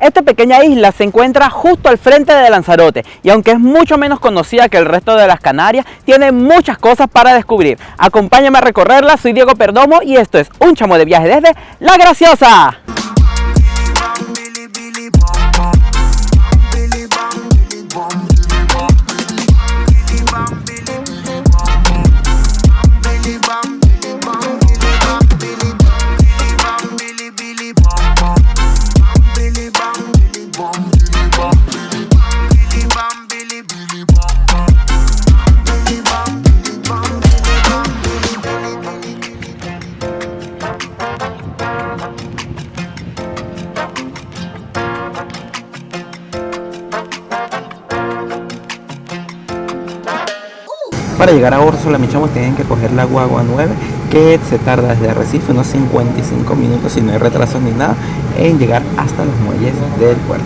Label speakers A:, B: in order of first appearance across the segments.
A: Esta pequeña isla se encuentra justo al frente de Lanzarote y aunque es mucho menos conocida que el resto de las Canarias, tiene muchas cosas para descubrir. Acompáñame a recorrerla, soy Diego Perdomo y esto es Un Chamo de Viaje desde La Graciosa. Para llegar a Órsola, mis chamos, tienen que coger la guagua 9, que se tarda desde Recife unos 55 minutos, si no hay retrasos ni nada, en llegar hasta los muelles del puerto.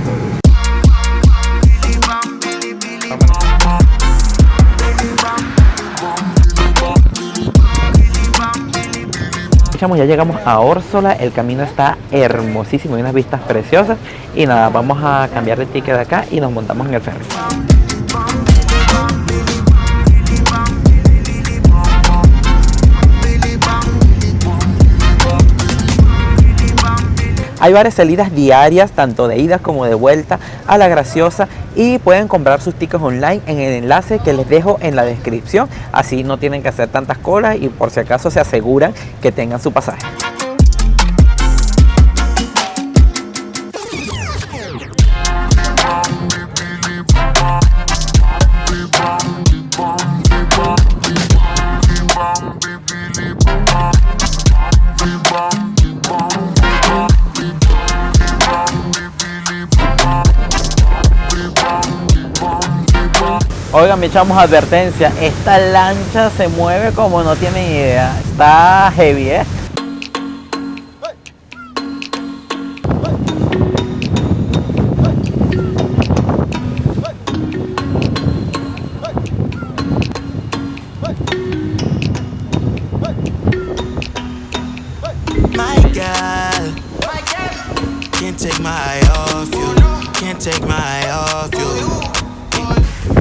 A: Chamos, ya llegamos a Órsola, el camino está hermosísimo, hay unas vistas preciosas y nada, vamos a cambiar de ticket de acá y nos montamos en el ferry. Hay varias salidas diarias, tanto de ida como de vuelta a La Graciosa, y pueden comprar sus tickets online en el enlace que les dejo en la descripción. Así no tienen que hacer tantas colas y por si acaso se aseguran que tengan su pasaje. Oigan, me echamos advertencia, esta lancha se mueve como no tienen idea, está heavy, ¿eh?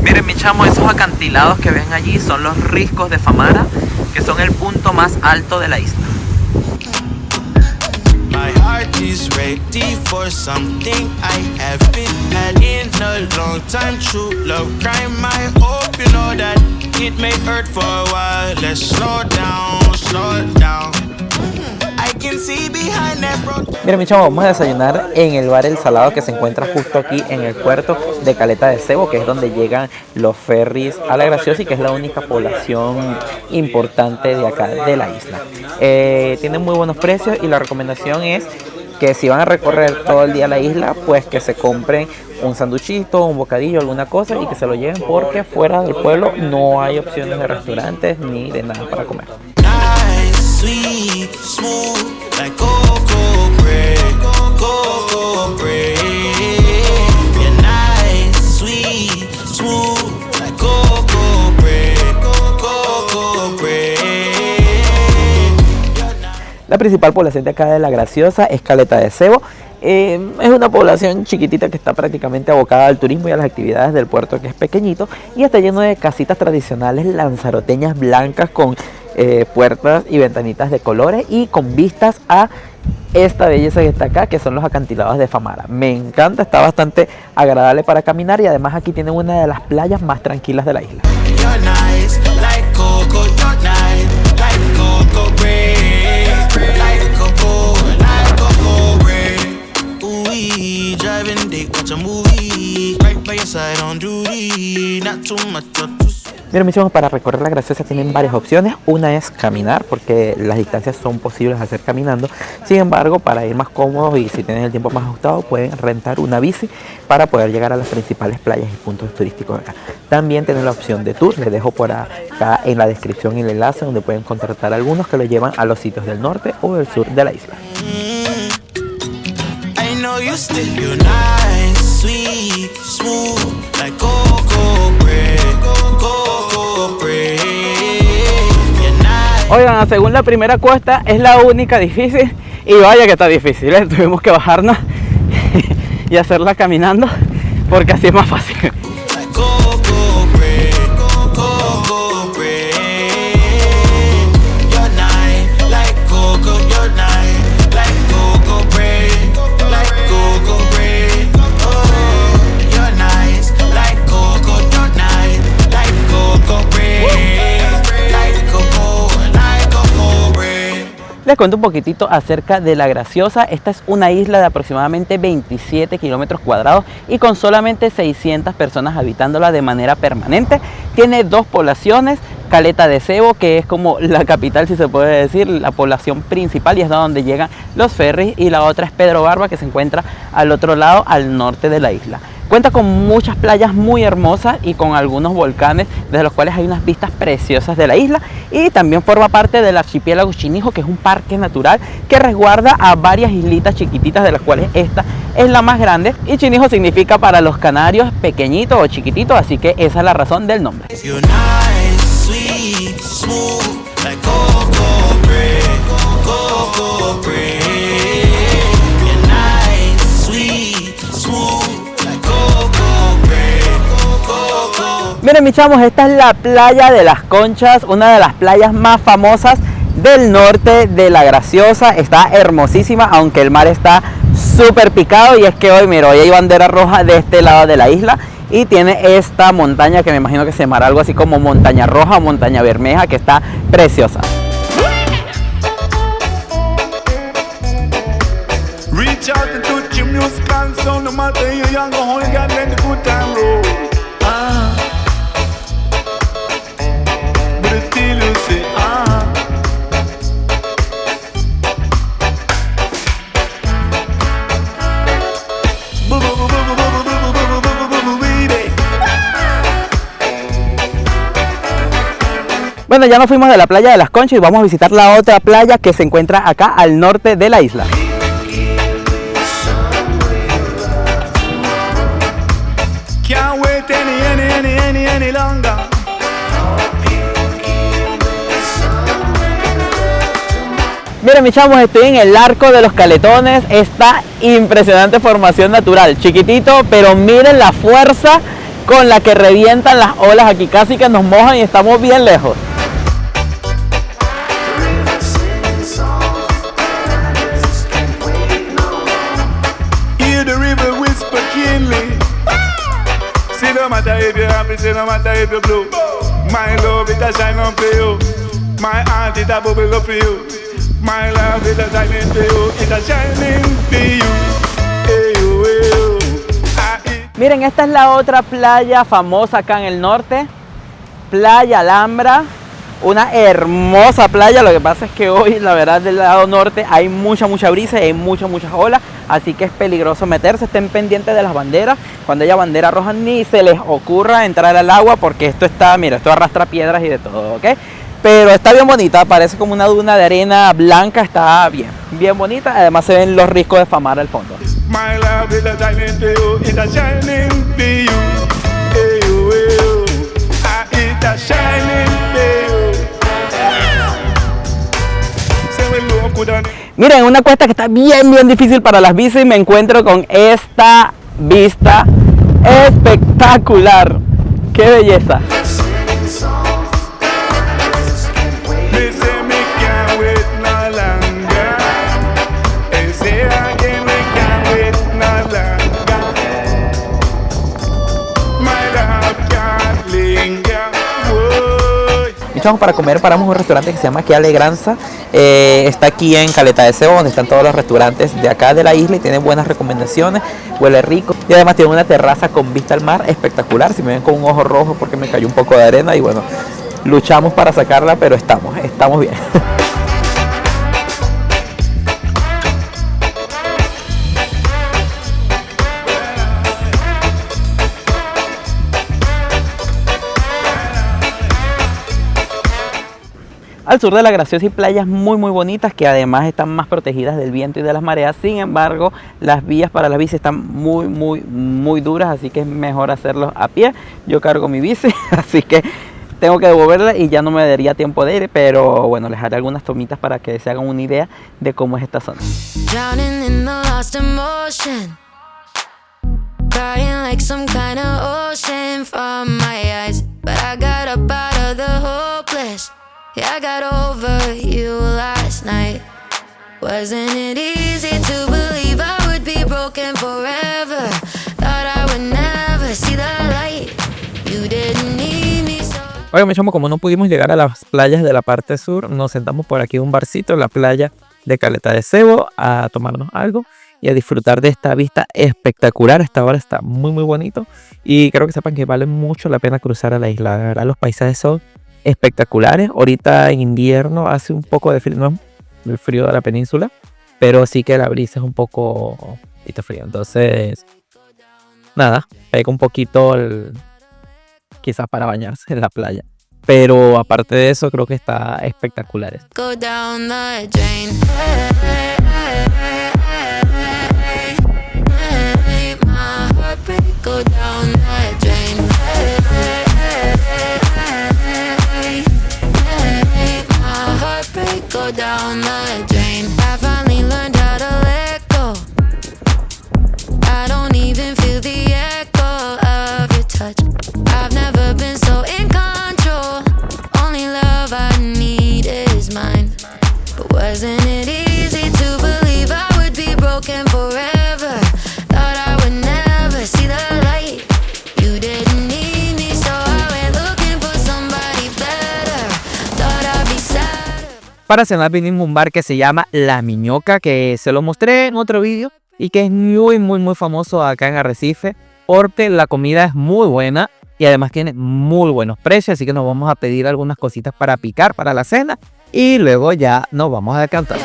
A: Miren, mi chamo, esos acantilados que ven allí son los riscos de Famara, que son el punto más alto de la isla. Mira, mi chamo, vamos a desayunar en el bar El Salado, que se encuentra justo aquí en el puerto de Caleta de Cebo, que es donde llegan los ferries a La Graciosa y que es la única población importante de acá de la isla. Tiene muy buenos precios y la recomendación es que si van a recorrer todo el día la isla, pues que se compren un sanduchito, un bocadillo, alguna cosa y que se lo lleven, porque fuera del pueblo no hay opciones de restaurantes ni de nada para comer. Sweet, smooth, like cocoa bread, cocoa bread. You're nice, sweet, smooth, like cocoa bread, cocoa bread. La principal población de acá de La Graciosa es Caleta de Cebo. Es una población chiquitita que está prácticamente abocada al turismo y a las actividades del puerto, que es pequeñito, y está lleno de casitas tradicionales lanzaroteñas blancas con puertas y ventanitas de colores y con vistas a esta belleza que está acá, que son los acantilados de Famara. Me encanta, está bastante agradable para caminar y además aquí tienen una de las playas más tranquilas de la isla. Mira, mis chicos, para recorrer La Graciosa tienen varias opciones. Una es caminar, porque las distancias son posibles de hacer caminando. Sin embargo, para ir más cómodos y si tienen el tiempo más ajustado, pueden rentar una bici para poder llegar a las principales playas y puntos turísticos de acá. También tienen la opción de tour. Les dejo por acá en la descripción el enlace donde pueden contratar algunos que los llevan a los sitios del norte o del sur de la isla. Oigan, según la primera cuesta es la única difícil y vaya que está difícil, ¿eh? Tuvimos que bajarnos
B: y hacerla caminando, porque así es más fácil. Les cuento un poquitito acerca de La Graciosa. Esta es una isla de aproximadamente 27 kilómetros cuadrados y con solamente 600 personas habitándola de manera permanente. Tiene dos poblaciones, Caleta de Cebo, que es como la capital, si se puede decir, la población principal y es donde llegan los ferries, y la otra es Pedro Barba, que se encuentra al otro lado, al norte de la isla. Cuenta con muchas playas muy hermosas y con algunos volcanes, desde los cuales hay unas vistas preciosas de la isla, y también forma parte del archipiélago Chinijo, que es un parque natural que resguarda a varias islitas chiquititas, de las cuales esta es la más grande, y Chinijo significa para los canarios pequeñitos o chiquititos, así que esa es la razón del nombre. Miren mis chamos, esta es la playa de Las Conchas, una de las playas más famosas del norte de La Graciosa. Está hermosísima, aunque el mar está súper picado, y es que hoy, mira, hoy hay bandera roja de este lado de la isla y tiene esta montaña que me imagino que se llamará algo así como Montaña Roja o Montaña Bermeja, que está preciosa. Bueno, ya nos fuimos de la playa de Las Conchas y vamos a visitar la otra playa que se encuentra acá al norte de la isla. Miren mis chamos, estoy en el Arco de los Caletones, esta impresionante formación natural, chiquitito, pero miren la fuerza con la que revientan las olas aquí, casi que nos mojan y estamos bien lejos. Miren, esta es la otra playa famosa acá en el norte, Playa Alhambra, una hermosa playa. Lo que pasa es que hoy, la verdad, del lado norte hay mucha brisa y hay muchas olas, así que es peligroso meterse. Estén pendientes de las banderas, cuando haya bandera roja ni se les ocurra entrar al agua, porque esto está, mira, esto arrastra piedras y de todo, ¿ok? Pero está bien bonita, parece como una duna de arena blanca, está bien bonita. Además se ven los riscos de Famar al fondo. Miren, una cuesta que está bien difícil para las bicis, me encuentro con esta vista espectacular. ¡Qué belleza! Para comer paramos en un restaurante que se llama Que Alegranza. Está aquí en Caleta de Cebo, donde están todos los restaurantes de acá de la isla, y tiene buenas recomendaciones, huele rico y además tiene una terraza con vista al mar espectacular. Si me ven con un ojo rojo porque me cayó un poco de arena, y bueno, luchamos para sacarla, pero estamos bien. Al sur de La Graciosa hay playas muy bonitas que además están más protegidas del viento y de las mareas. Sin embargo, las vías para las bici están muy duras, así que es mejor hacerlo a pie. Yo cargo mi bici, así que tengo que devolverla y ya no me daría tiempo de ir, pero bueno, les haré algunas tomitas para que se hagan una idea de cómo es esta zona.
C: crying like some kind of ocean from my eyes. But I got up out of the hopeless. Yeah, I got over you last night. Wasn't it easy to believe I would be broken forever? Thought I would never see the light. You didn't need me so.
A: Oigan, mi chamo, como no pudimos llegar a las playas de la parte sur, nos sentamos por aquí en un barcito en la playa de Caleta de Cebo a tomarnos algo y a disfrutar de esta vista espectacular. Esta hora está muy muy bonito y creo que sepan que vale mucho la pena cruzar a la isla. De verdad, los paisajes son espectaculares. Ahorita en invierno hace un poco de frío, no es el frío de la península, pero sí que la brisa es un poco frío. Entonces, nada, pega un poquito quizás para bañarse en la playa. Pero aparte de eso, creo que está espectacular.
C: Go down the drain. My heartbreak go down the drain. My heartbreak go down the drain. I finally learned how to let go. I don't even feel the echo of your touch. I've never been so in control. Only love I need is mine. But wasn't it easy to believe I would be broken forever? Thought I would never see the light. You didn't need me, so I went looking for somebody better. Thought I'd be sad.
A: Para cenar vinimos a un bar que se llama La Miñoca, que se lo mostré en otro vídeo y que es muy muy muy famoso acá en Arrecife porque la comida es muy buena y además tiene muy buenos precios, así que nos vamos a pedir algunas cositas para picar para la cena y luego ya nos vamos a decantar.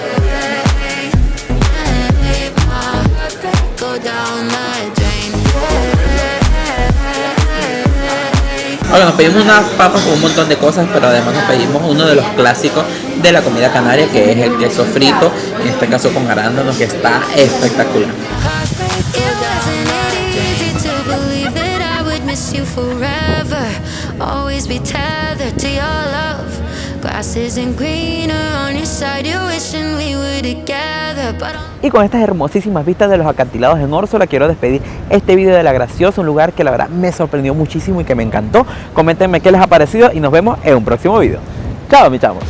A: Ahora nos pedimos unas papas con un montón de cosas, pero además nos pedimos uno de los clásicos de la comida canaria, que es el queso frito, en este caso con arándanos, que está espectacular.
B: Y con estas hermosísimas vistas de los acantilados en Órsola quiero despedir este video de La Graciosa, un lugar que la verdad me sorprendió muchísimo y que me encantó. Coméntenme qué les ha parecido y nos vemos en un próximo video. Chao, mis chamos.